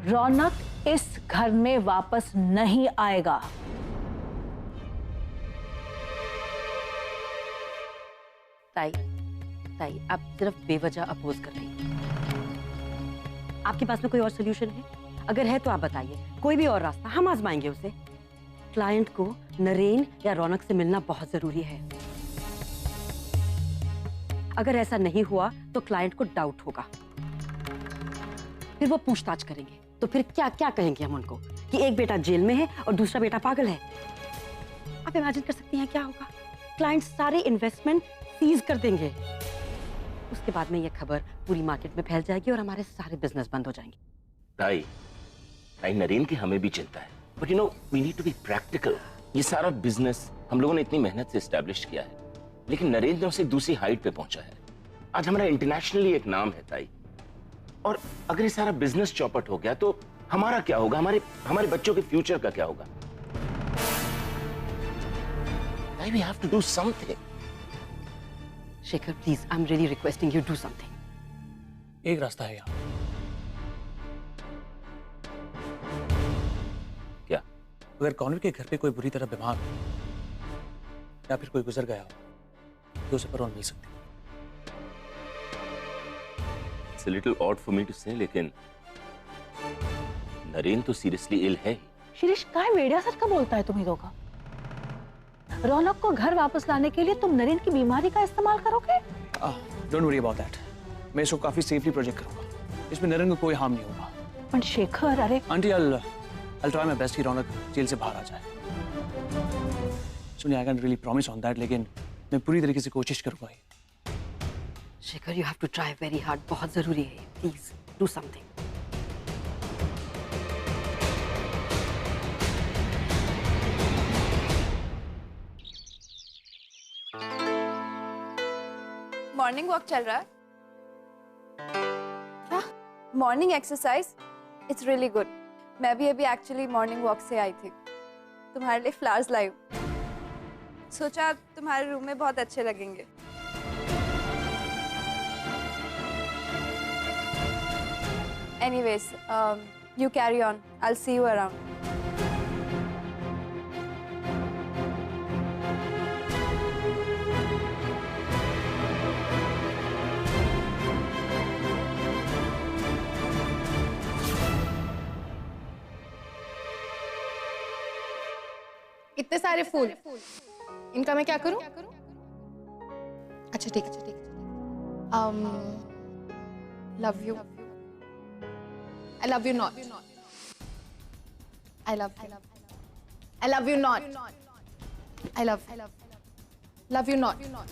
रौनक इस घर में वापस नहीं आएगा। ताई, आप सिर्फ बेवजह अपोज कर रही हैं। आपके पास में कोई और सोल्यूशन है? अगर है तो आप बताइए, कोई भी और रास्ता, हम आजमाएंगे उसे। क्लाइंट को नरेन या रौनक से मिलना बहुत जरूरी है। अगर ऐसा नहीं हुआ तो क्लाइंट को डाउट होगा, फिर वो पूछताछ करेंगे। तो फिर क्या क्या कहेंगे हम उनको कि एक बेटा जेल में है और दूसरा बेटा पागल है। आप इमेजिन कर सकती हैं क्या होगा? क्लाइंट सारे इन्वेस्टमेंट सीज कर देंगे। उसके बाद में ये खबर पूरी मार्केट में फैल जाएगी और हमारे सारे बिजनेस बंद हो जाएंगे। ताई, नरेन की हमें भी चिंता है, but you know we need to be practical. ये सारा बिजनेस हम लोगों ने इतनी मेहनत से एस्टैब्लिश किया है, लेकिन नरेन ने उसे दूसरी हाइट पे पहुंचा है। आज हमारा इंटरनेशनली एक नाम है ताई, और अगर ये सारा बिजनेस चौपट हो गया तो हमारा क्या होगा? हमारे बच्चों के फ्यूचर का क्या होगा? ताई, we have to do something. Shekhar please, I am really requesting you do something. एक रास्ता है यहाँ। क्या? अगर कॉन्वेंट के घर पे कोई बुरी तरह बीमार हो या फिर कोई गुजर गया हो तो उसे परवान मिल सकती है। It's a little odd for me to say, लेकिन नरेन तो सीरियसली इल है। शिरीष, काय वेड्या का बोलता है तुम्ही दोघं? रौनक को घर वापस लाने के लिए तुम नरेन की बीमारी का इस्तेमाल करोगे? Don't worry about that. मैं इसको काफी सेफली प्रोजेक्ट करूंगा। इसमें नरेन को कोई हार्म नहीं होगा। पर शेखर, अरे aunty, I'll try my best कि रौनक जेल से बाहर आ जाए। सुनिए, I can't really promise on that, लेकिन मैं पूरी तरीके से कोशिश करूंगा। Shekhar, you have to try very hard. बहुत जरूरी है, please do something. Morning walk चल रहा है क्या? Morning exercise, it's really good. मैं भी अभी एक्चुअली मॉर्निंग वॉक से आई थी। तुम्हारे लिए फ्लावर्स लाई हूं। सोचा तुम्हारे रूम में बहुत अच्छे लगेंगे। Anyways, you carry on, I will see you around. इतने सारे फूल, इनका मैं क्या करूं? अच्छा ठीक है। Love you, I love you not, I love you not, I love you not.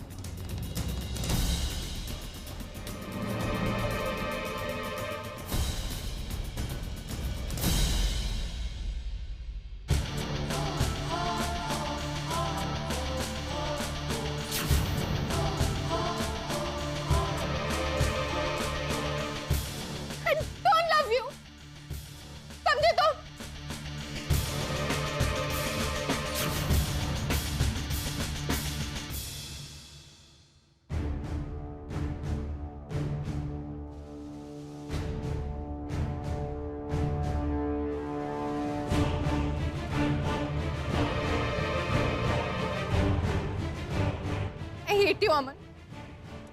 Aman,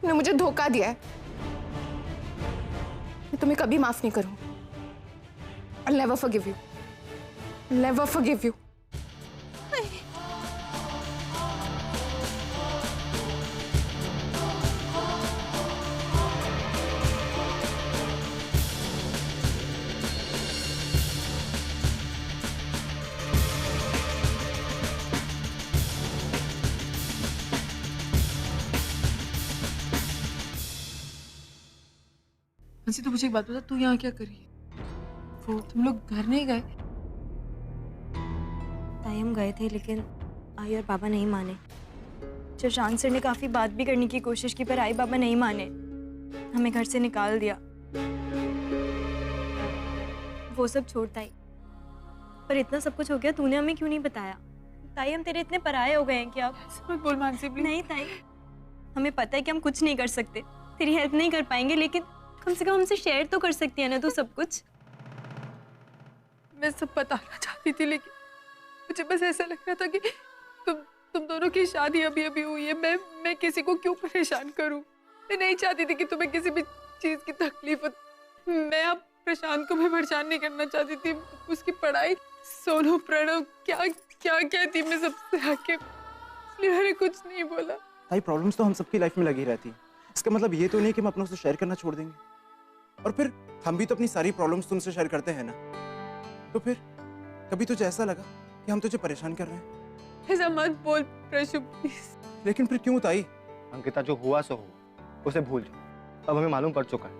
तुमने मुझे धोखा दिया है। मैं तुम्हें कभी माफ नहीं करूं। I'll never forgive you. Never forgive you. अंशी, तो मुझे एक बात बता, तू यहाँ क्या कर रही है? वो तुम लोग घर नहीं गए? ताई, हम गए थे लेकिन आई और बाबा नहीं माने। शशांक सर ने काफी बात भी करने की कोशिश की पर आई बाबा नहीं माने, हमें घर से निकाल दिया। वो सब छोड़ता ही, पर इतना सब कुछ हो गया, तूने हमें क्यों नहीं बताया? ताई, हम तेरे इतने पराये हो गए हैं कि अब मत बोल मानसी प्लीज। नहीं ताई, हमें पता है कि हम कुछ नहीं कर सकते, तेरी हेल्प नहीं कर पाएंगे, लेकिन कम से कम हमसे शेयर तो कर सकती है ना तू सब कुछ। मैं सब बताना चाहती थी, लेकिन मुझे बस ऐसा लग रहा था कि तुम दोनों की शादी अभी अभी हुई है। मैं किसी को क्यों परेशान करूं? मैं नहीं चाहती थी कि तुम्हें किसी भी चीज की तकलीफ हो। मैं अब प्रशांत को भी परेशान नहीं करना चाहती थी। उसकी पढ़ाई, सोनू, प्रणव क्या क्या कहती मैं सबसे आके, इसलिए मैंने कुछ नहीं बोला। ताई प्रॉब्लम्स तो हम सबकी लाइफ में लगी रहती है। इसका मतलब ये तो नहीं कि हम अपनों से शेयर करना छोड़ देंगे। और फिर हम भी तो अपनी सारी प्रॉब्लम्स तुमसे शेयर करते हैं ना। तो फिर कभी तुझे ऐसा लगा कि हम तुझे परेशान कर रहे हैं? ऐसा मत बोल प्रशु प्लीज। लेकिन फिर क्यों ताई? अंकिता, जो हुआ सो हुआ, उसे भूल जाओ। अब हमें मालूम पड़ चुका है।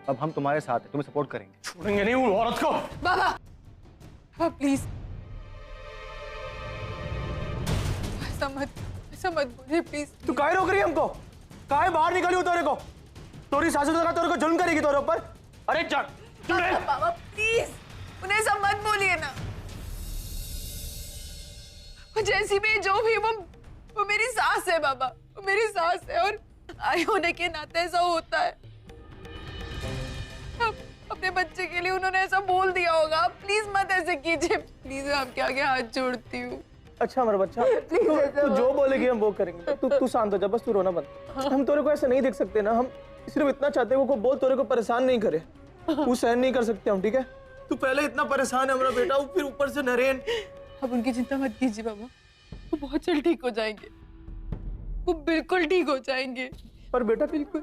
अब हम तुम्हारे साथ हैं, तुम्हें सपोर्ट करेंगे। छोड़ेंगे नहीं उस औरत को। बाबा प्लीज ऐसा मत बोलिए प्लीज। तू काहे रोक रही है हमको? काहे बाहर निकाली हो तोरे को? तोरी सासू तो तोरे को जुल्म करेगी तोरे ऊपर। अरे चल बाबा प्लीज उन्हें ऐसा मत बोलिए ना। जैसी भी जो भी वो मेरी सास है बाबा, वो मेरी सास है और आई होने के नाते ऐसा होता है। अपने बच्चे के लिए उन्होंने ऐसा बोल दिया होगा। प्लीज मत ऐसे कीजिए, प्लीज आपके आगे हाथ जोड़ती हूँ। अच्छा हमारा बच्चा, तू जो बोलेगी हम वो करेंगे। तू शांत हो जा, बस तू रोना बंद। हम तोरे को ऐसे नहीं देख सकते ना। हम सिर्फ इतना चाहते हैं वो बोल तोरे को परेशान नहीं करे। वो सहन नहीं कर सकते हम, ठीक है? तू पहले इतना परेशान है हमारा बेटा, फिर ऊपर से नरेन। अब उनकी चिंता मत कीजिए बाबा, वो बहुत जल्द ठीक हो जाएंगे। वो बिल्कुल ठीक हो जाएंगे। पर बेटा बिल्कुल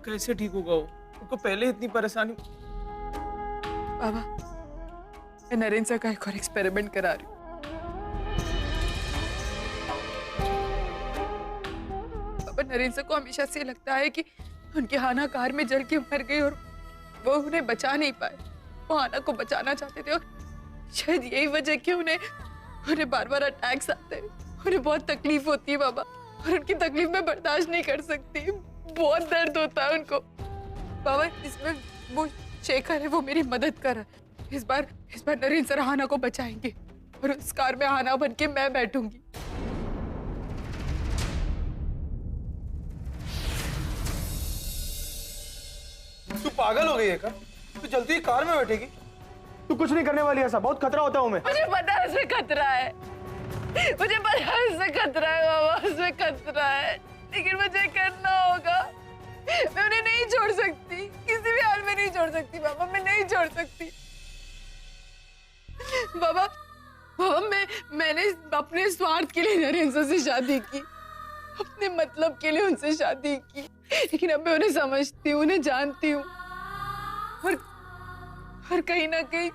कैसे ठीक होगा वो? उनको पहले इतनी परेशानी। बाबा मैं नरेन से का एक और एक्सपेरिमेंट करा रही हूँ। बाबा नरेन से को हमेशा से लगता है कि उनकी हाना कार में जल के मर गई और वो उन्हें बचा नहीं पाए। वो हाना को बचाना चाहते थे और शायद यही वजह कि उन्हें बार बार अटैक्स आते हैं। उन्हें बहुत तकलीफ होती है बाबा, और उनकी तकलीफ मैं बर्दाश्त नहीं कर सकती। बहुत दर्द होता है उनको। बाबा इसमें वो शेखर है, वो मेरी मदद कर रहा है। इस बार नरेन सर हाना को बचाएंगे और उस कार में हाना बन के मैं बैठूंगी। तू पागल हो गई है क्या? तू जल्दी कार में बैठेगी? तू कुछ नहीं करने वाली। ऐसा बहुत खतरा होता है हमें। मुझे पता है उसमें खतरा है, मुझे पता है उसमें खतरा है बाबा, उसमें खतरा है, लेकिन मुझे करना होगा। मैं उन्हें नहीं छोड़ सकती, किसी भी हाल में नहीं छोड़ सकती बाबा, मैं नहीं छोड़ सकती। बाबा मैंने अपने स्वार्थ के लिए नरेन से शादी की, अपने मतलब के लिए उनसे शादी की, लेकिन अब मैं उन्हें समझती हूँ, उन्हें जानती हूँ और कहीं ना कहीं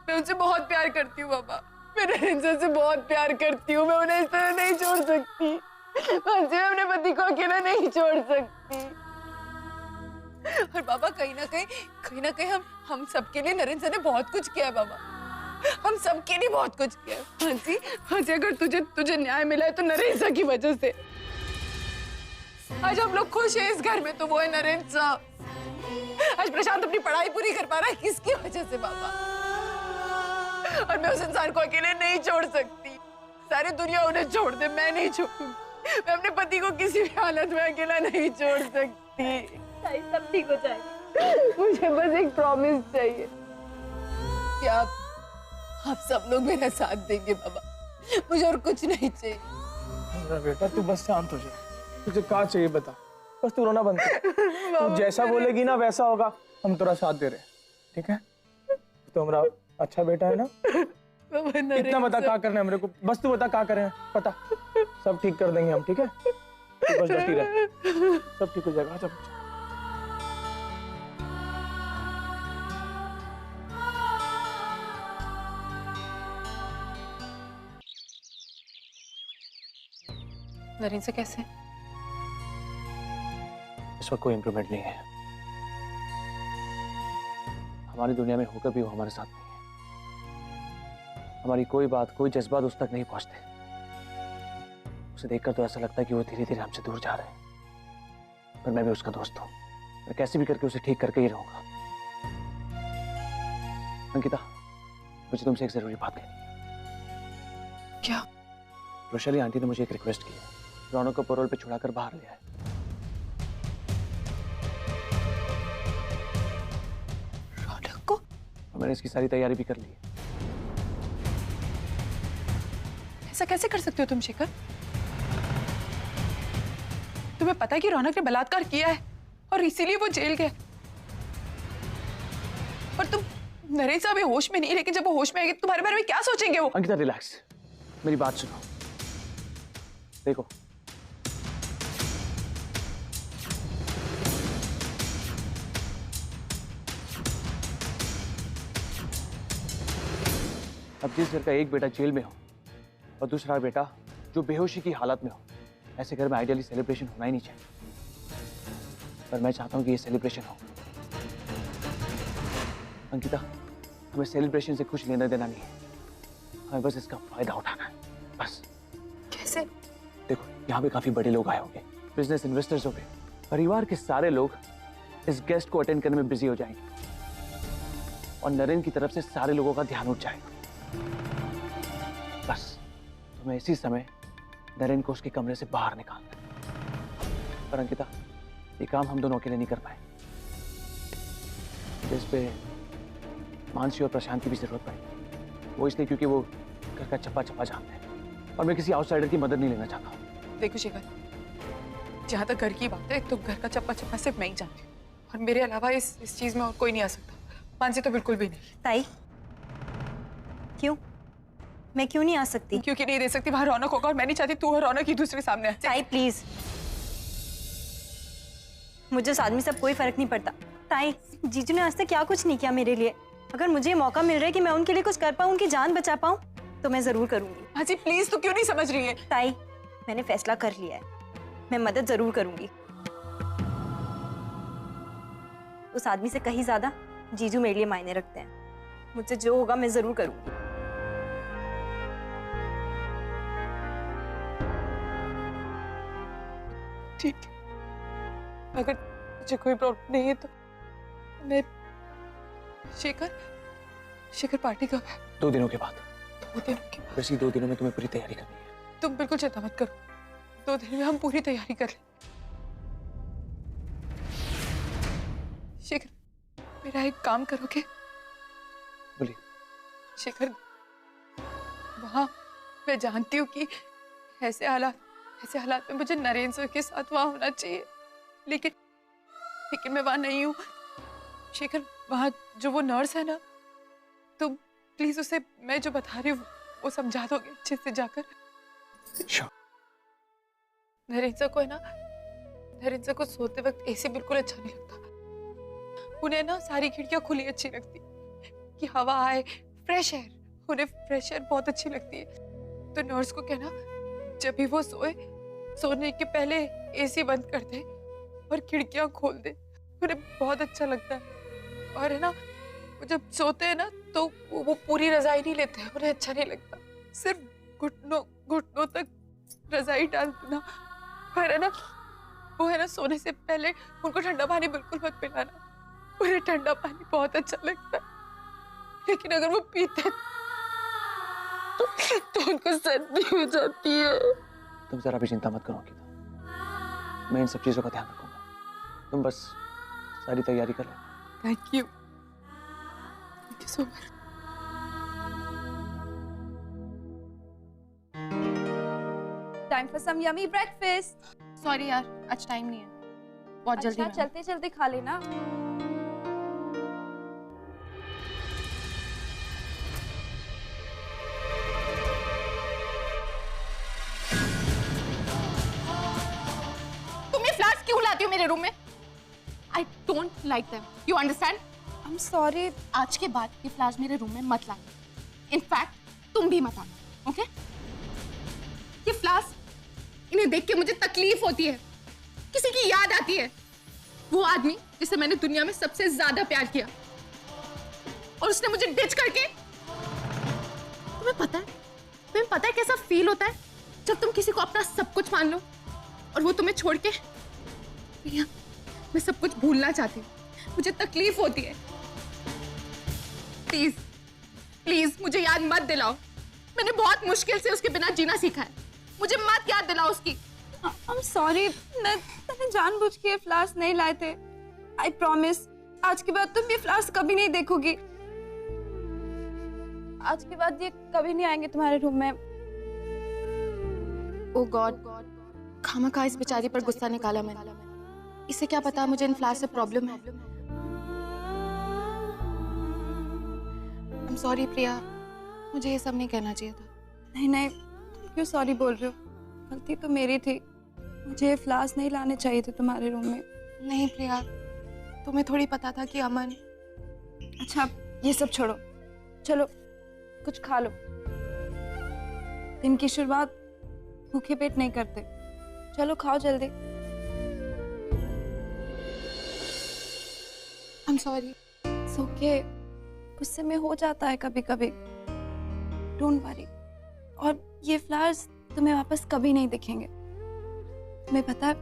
मैं उनसे बहुत प्यार करती हूँ बाबा। मैं नरेन से बहुत प्यार करती हूँ। मैं उन्हें इस तरह नहीं छोड़ सकती। मैं अपने पति को अकेला नहीं छोड़ सकती। और बाबा कहीं ना कहीं हम सबके लिए नरेन ने बहुत कुछ किया है बाबा। हम सबके लिए बहुत कुछ किया है। हाँसी अगर तुझे न्याय मिला है तो नरेन की वजह से। आज हम लोग खुश हैं इस घर में तो वो है नरेन साहब। आज प्रशांत अपनी पढ़ाई पूरी कर पा रहा है किसकी वजह से बाबा। और मैं उस इंसान को अकेले नहीं छोड़ सकती। सारी दुनिया उन्हें छोड़ दे, मैं नहीं छोड़ूंगी। मैं अपने पति को किसी भी हालत में अकेला नहीं छोड़ सकती। सब ठीक हो जाएगा। मुझे बस एक प्रॉमिस चाहिए कि आप सब लोग मेरा साथ देंगे बाबा। मुझे और कुछ नहीं चाहिए। मेरा बेटा तू बस शांत हो जा। तुझे क्या चाहिए बता, बस तू रोना बंद कर। तू जैसा बोलेगी ना वैसा होगा। हम तेरा साथ दे रहे हैं, ठीक है? तो हमारा अच्छा बेटा है ना? इतना बता क्या करना है मेरे को, बस तू बता क्या करें। पता सब ठीक कर देंगे हम, ठीक है? तू बस डटी रह, सब ठीक हो जाएगा। आजा बच्चा। नरेन से कैसे? इस वक्त कोई इम्प्रूवमेंट नहीं है। हमारी दुनिया में होकर भी वो हमारे साथ नहीं है। हमारी कोई बात, कोई जज्बात उस तक नहीं पहुंचते। उसे देखकर तो ऐसा लगता है कि वो धीरे धीरे हमसे दूर जा रहे हैं। पर मैं भी उसका दोस्त हूं। मैं कैसे भी करके उसे ठीक करके ही रहूंगा। अंकिता, मुझे तुमसे एक जरूरी बात कहनी है। क्या? रोशली आंटी ने मुझे एक रिक्वेस्ट की है। रौनक को पैरोल पे छुड़ाकर बाहर लिया है। रौनक को? और मैंने इसकी सारी तैयारी भी कर ली है। ऐसा कैसे कर सकते हो तुम शेखर? तुम्हें पता है कि रौनक ने बलात्कार किया है और इसीलिए वो जेल गया। और तुम नरेन साहब अभी होश में नहीं, लेकिन जब वो होश में आएंगे तुम्हारे बारे में क्या सोचेंगे वो? अंकिता रिलैक्स, मेरी बात सुनो। देखो, अब जिस घर का एक बेटा जेल में हो और दूसरा बेटा जो बेहोशी की हालत में हो, ऐसे घर में आइडियली सेलिब्रेशन होना ही नहीं चाहिए। पर मैं चाहता हूं कि ये सेलिब्रेशन हो। अंकिता, हमें सेलिब्रेशन से कुछ लेना देना नहीं है, हमें बस इसका फायदा उठाना है, बस। कैसे? देखो, यहाँ पे काफी बड़े लोग आए होंगे, बिजनेस इन्वेस्टर्स होंगे, परिवार के सारे लोग इस गेस्ट को अटेंड करने में बिजी हो जाएंगे और नरेन की तरफ से सारे लोगों का ध्यान उठ जाएगा। बस तुम्हें इसी समय नरेन को उसके कमरे से बाहर निकालना है। पर अंकिता, ये काम हम दोनों अकेले नहीं कर पाए, इस पे मानसी और प्रशांत की भी जरूरत पड़ेगी। वो इसलिए क्योंकि वो घर का चप्पा चप्पा जानते हैं और मैं किसी आउटसाइडर की मदद नहीं लेना चाहता। देखो शेखर, जहाँ तक घर की बात है तो घर का चप्पा चप्पा सिर्फ मैं ही जानती हूँ और मेरे अलावा इस चीज में और कोई नहीं आ सकता। मानसी तो बिल्कुल भी नहीं। ताई, क्यों? मैं क्यों नहीं आ सकती? क्योंकि नहीं दे सकती, वहां रौनक होगा और मैं नहीं चाहती तू और रौनक ही दूसरे सामने आ। ताई प्लीज, मुझे उस आदमी से कोई फर्क नहीं पड़ता। ताई, जीजू ने आज तक क्या कुछ नहीं किया मेरे लिए। अगर मुझे मौका मिल रहा है कि मैं उनके लिए कुछ कर पाऊँ, उनकी जान बचा पाऊँ, तो मैं जरूर करूंगी। हाँ जी प्लीज, तू क्यों नहीं समझ रही है? ताई, मैंने फैसला कर लिया है, मैं मदद जरूर करूंगी। उस आदमी से कहीं ज्यादा जीजू मेरे लिए मायने रखते हैं। मुझसे जो होगा मैं जरूर करूंगी। ठीक है, अगर मुझे कोई प्रॉब्लम नहीं है तो मैं शेखर पार्टी कब है? 2 दिनों के बाद। 2 दिनों के बाद? वैसे 2 दिनों में तुम्हें पूरी तैयारी करनी है। तुम बिल्कुल चिंता मत करो, 2 दिन में हम पूरी तैयारी कर लें। शेखर, मेरा एक काम करोगे? बोलिए। शेखर, वहां मैं जानती हूँ कि ऐसे हालात में मुझे नरेन सर के साथ वहां होना चाहिए, लेकिन मैं वहां नहीं हूँ। शेखर, वहां जो वो नर्स है ना, तुम प्लीज उसे मैं जो बता रही हूँ वो समझा दोगे अच्छे से जाकर? नरेन सर को है ना, नरेन सर को सोते वक्त एसी बिल्कुल अच्छा नहीं लगता। उन्हें ना सारी खिड़कियां खुली अच्छी लगती कि हवा आए, फ्रेश एयर, उन्हें फ्रेश एयर बहुत अच्छी लगती है। तो नर्स को कहना जब भी वो सोने के पहले एसी बंद कर दे और खिड़कियां खोल दे, उन्हें बहुत अच्छा लगता है। और है ना, वो जब सोते हैं ना तो वो पूरी रजाई नहीं लेते हैं, उन्हें अच्छा नहीं लगता। सिर्फ घुटनों तक रजाई डाल देना। और है ना, वो है ना, सोने से पहले उनको ठंडा पानी बिल्कुल मत पिलाना, उन्हें ठंडा पानी बहुत अच्छा लगता है। लेकिन अगर वो पीते तो उनको सर्दी हो जाती है। तुम जरा भी चिंता मत करो अंकिता, मैं इन सब चीजों का ध्यान रखूंगा। तुम बस सारी तैयारी कर लो। Thank you so much. Time for some yummy breakfast. Sorry यार, आज टाइम नहीं है, बहुत जल्दी। चलते चलते खा लेना। तुम ये फ्लावर्स क्यों लाती हो मेरे रूम में? I don't like them. You understand? I'm sorry. आज के बाद ये फ्लावर्स मेरे रूम में मत लाना। इनफैक्ट तुम भी मत आना, ओके? ये फ्लावर्स, इन्हें देख के मुझे तकलीफ होती है, किसी की याद आती है। वो आदमी जिसे मैंने दुनिया में सबसे ज्यादा प्यार किया और उसने मुझे डिच करके। तुम्हें पता है कैसा फील होता है जब तुम किसी को अपना सब कुछ मान लो और वो तुम्हें छोड़ के। मैं सब कुछ भूलना चाहती हूँ, मुझे तकलीफ होती है। प्लीज प्लीज मुझे याद मत दिलाओ, मैंने बहुत मुश्किल से उसके बिना जीना सीखा है, मुझे मत याद दिलाओ उसकी। I'm sorry, मैंने जानबूझ के ये फ्लावर्स नहीं लाए थे। I promise, आज के बाद तुम ये फ्लावर्स कभी नहीं देखोगी। आज के बाद ये कभी नहीं आएंगे तुम्हारे रूम में। ओ गॉड, खामखा इस बेचारी पर गुस्सा निकाला मैंने। इसे क्या पता मुझे इन फ्लावर्स से प्रॉब्लम है। I'm sorry प्रिया, मुझे ये सब नहीं कहना चाहिए था। नहीं नहीं, तुम क्यों सॉरी बोल रहे हो? गलती तो मेरी थी, मुझे ये फ्लावर्स नहीं लाने चाहिए थे तुम्हारे रूम में। नहीं प्रिया, तुम्हें थोड़ी पता था कि अमन। अच्छा ये सब छोड़ो, चलो कुछ खा लो। दिन की शुरुआत भूखे पेट नहीं करते, चलो खाओ जल्दी। I'm sorry। ओके, गुस्से में हो जाता है कभी कभी, डोंट वरी। और ये फ्लावर्स तुम्हें वापस कभी नहीं दिखेंगे। तुम्हें पता है,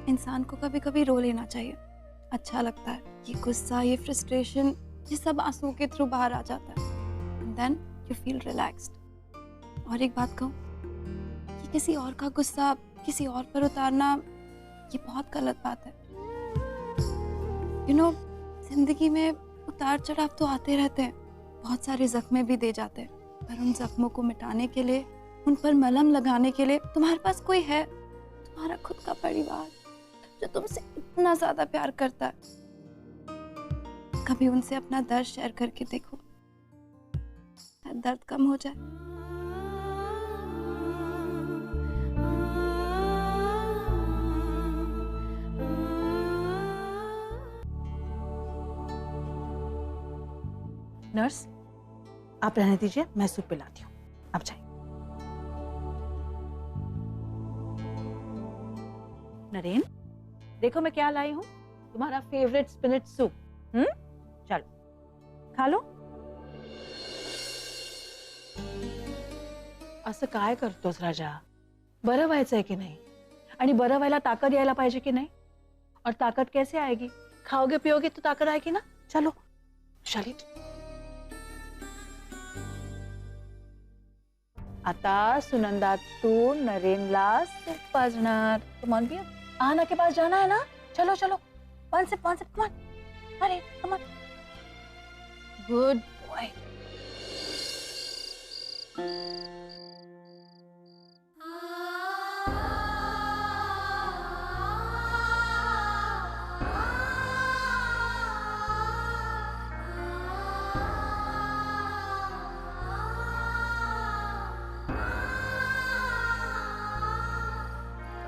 इंसान को कभी कभी रो लेना चाहिए, अच्छा लगता है। ये गुस्सा, ये फ्रस्ट्रेशन, ये सब आंसू के थ्रू बाहर आ जाता है, and then you feel relaxed. और एक बात कहूँ, कि किसी और का गुस्सा किसी और पर उतारना ये बहुत गलत बात है। यू नो, जिंदगी में उतार चढ़ाव तो आते रहते हैं, बहुत सारे जख्मे भी दे जाते हैं, पर उन जख्मों को मिटाने के लिए, उन पर मलहम लगाने के लिए तुम्हारे पास कोई है, तुम्हारा खुद का परिवार जो तुमसे इतना ज्यादा प्यार करता है। कभी उनसे अपना दर्द शेयर करके देखो, दर्द कम हो जाए। नर्स, आप रहने दीजिए, मैं सूप पिलाती हूँ, आप जाइए। नरेन, देखो मैं क्या लाई हूँ, तुम्हारा फेवरेट स्पिनच सूप। चलो खा लो। असं काय करतोस राजा? बरं व्हायचंय की नाही? आणि बरं व्हायला ताकद यायला पाहिजे की नाही? और ताकद कैसे आएगी? खाओगे पियोगे तो ताकद आएगी ना। चलो शाली, आता सुनंदा तू नरेनला सूप पाजणार। कम ऑन बिया, आना के पास जाना है ना। चलो चलो, वन सिप कम ऑन। अरे कम ऑन, गुड बॉय।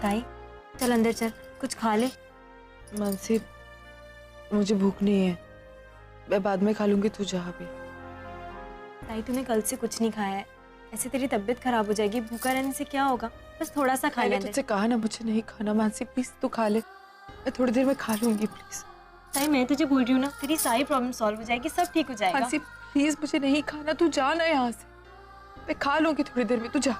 ताई चल अंदर चल, कुछ खा ले। मानसी, मुझे भूख नहीं है, मैं बाद में खा लूंगी, तू जा अभी। ताई तूने कल से कुछ नहीं खाया है, ऐसे तेरी तबीयत खराब हो जाएगी। भूखा रहने से क्या होगा, बस थोड़ा सा खा ले। मैंने तुझसे कहा ना मुझे नहीं खाना। मानसी प्लीज तू खा ले, मैं थोड़ी देर में खा लूंगी प्लीज। ताई मैं तुझे बोल रही हूँ ना, तेरी सारी प्रॉब्लम सॉल्व हो जाएगी, सब ठीक हो जाएगा। मानसी प्लीज मुझे नहीं खाना, तू जा ना यहाँ से, मैं खा लूंगी थोड़ी देर में, तू जा।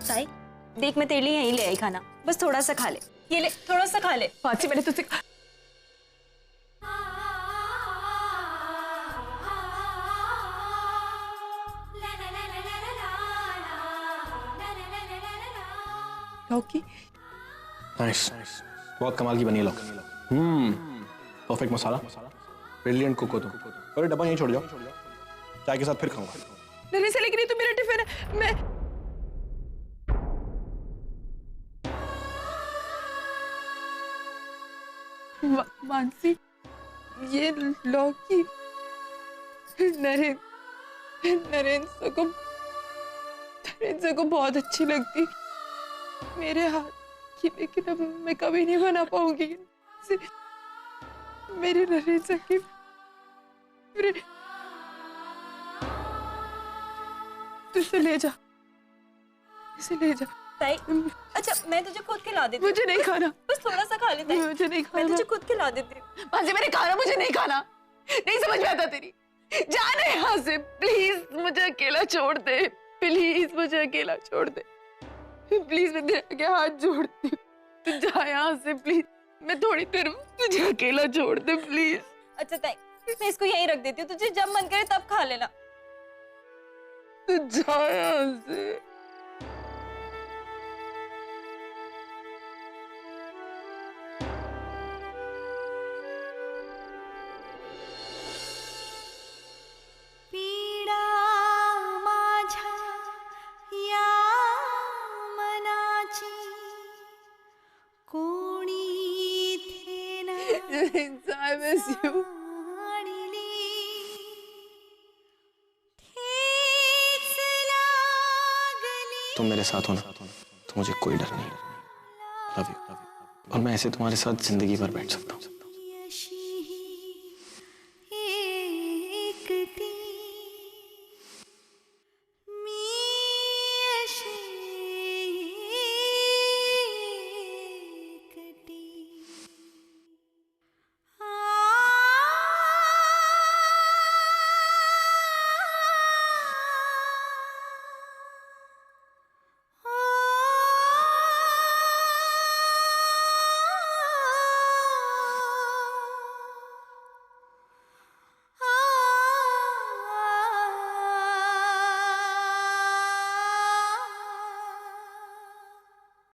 ताई देख, मैं तेरे लिए यहीं ले आई खाना, बस थोड़ा सा खा ले। ये ले, थोड़ा सा खा ले। मानसी मैंने तुझसे लौकी। नाइस, बहुत कमाल की बनी है लौकी। परफेक्ट मसाला, ब्रिलियंट कुक हो तुम। और डब्बा यहीं छोड़ जाओ, चाय के साथ फिर खाऊंगा। नरेश, लेकिन ये तो मेरा टिफिन है। मैं मानसी, ये लौकी नरेंद्र को बहुत अच्छी लगती मेरे हाथ की, लेकिन अब मैं कभी नहीं बना पाऊंगी मेरे नरेंद्र की। तू इसे ले जा, इसे ले जा। ताई अच्छा मैं तुझे खुद खिला देती हूँ। मुझे नहीं खाना, बस थोड़ा सा खा ले ताई। मुझे नहीं खाना, मैं तुझे खुद खिला देती हूँ। मानसी मैंने खाना, मुझे नहीं खाना, नहीं समझ में आता तेरी। जाना यहाँ से प्लीज, मुझे अकेला छोड़ दे प्लीज, मुझे अकेला छोड़ दे प्लीज, मैं तेरे आगे हाथ जोड़ती हूँ, तू जा यहाँ से प्लीज। मैं थोड़ी देर तुझे अकेला छोड़ दे प्लीज। अच्छा ताई, मैं इसको यहीं रख देती हूँ, तुझे जब मन करे तब खा लेना। तू जा यहाँ से। I miss you. तुम मेरे साथ हो ना तो मुझे कोई डर नहीं। Love you. और मैं ऐसे तुम्हारे साथ जिंदगी भर बैठ सकता हूँ।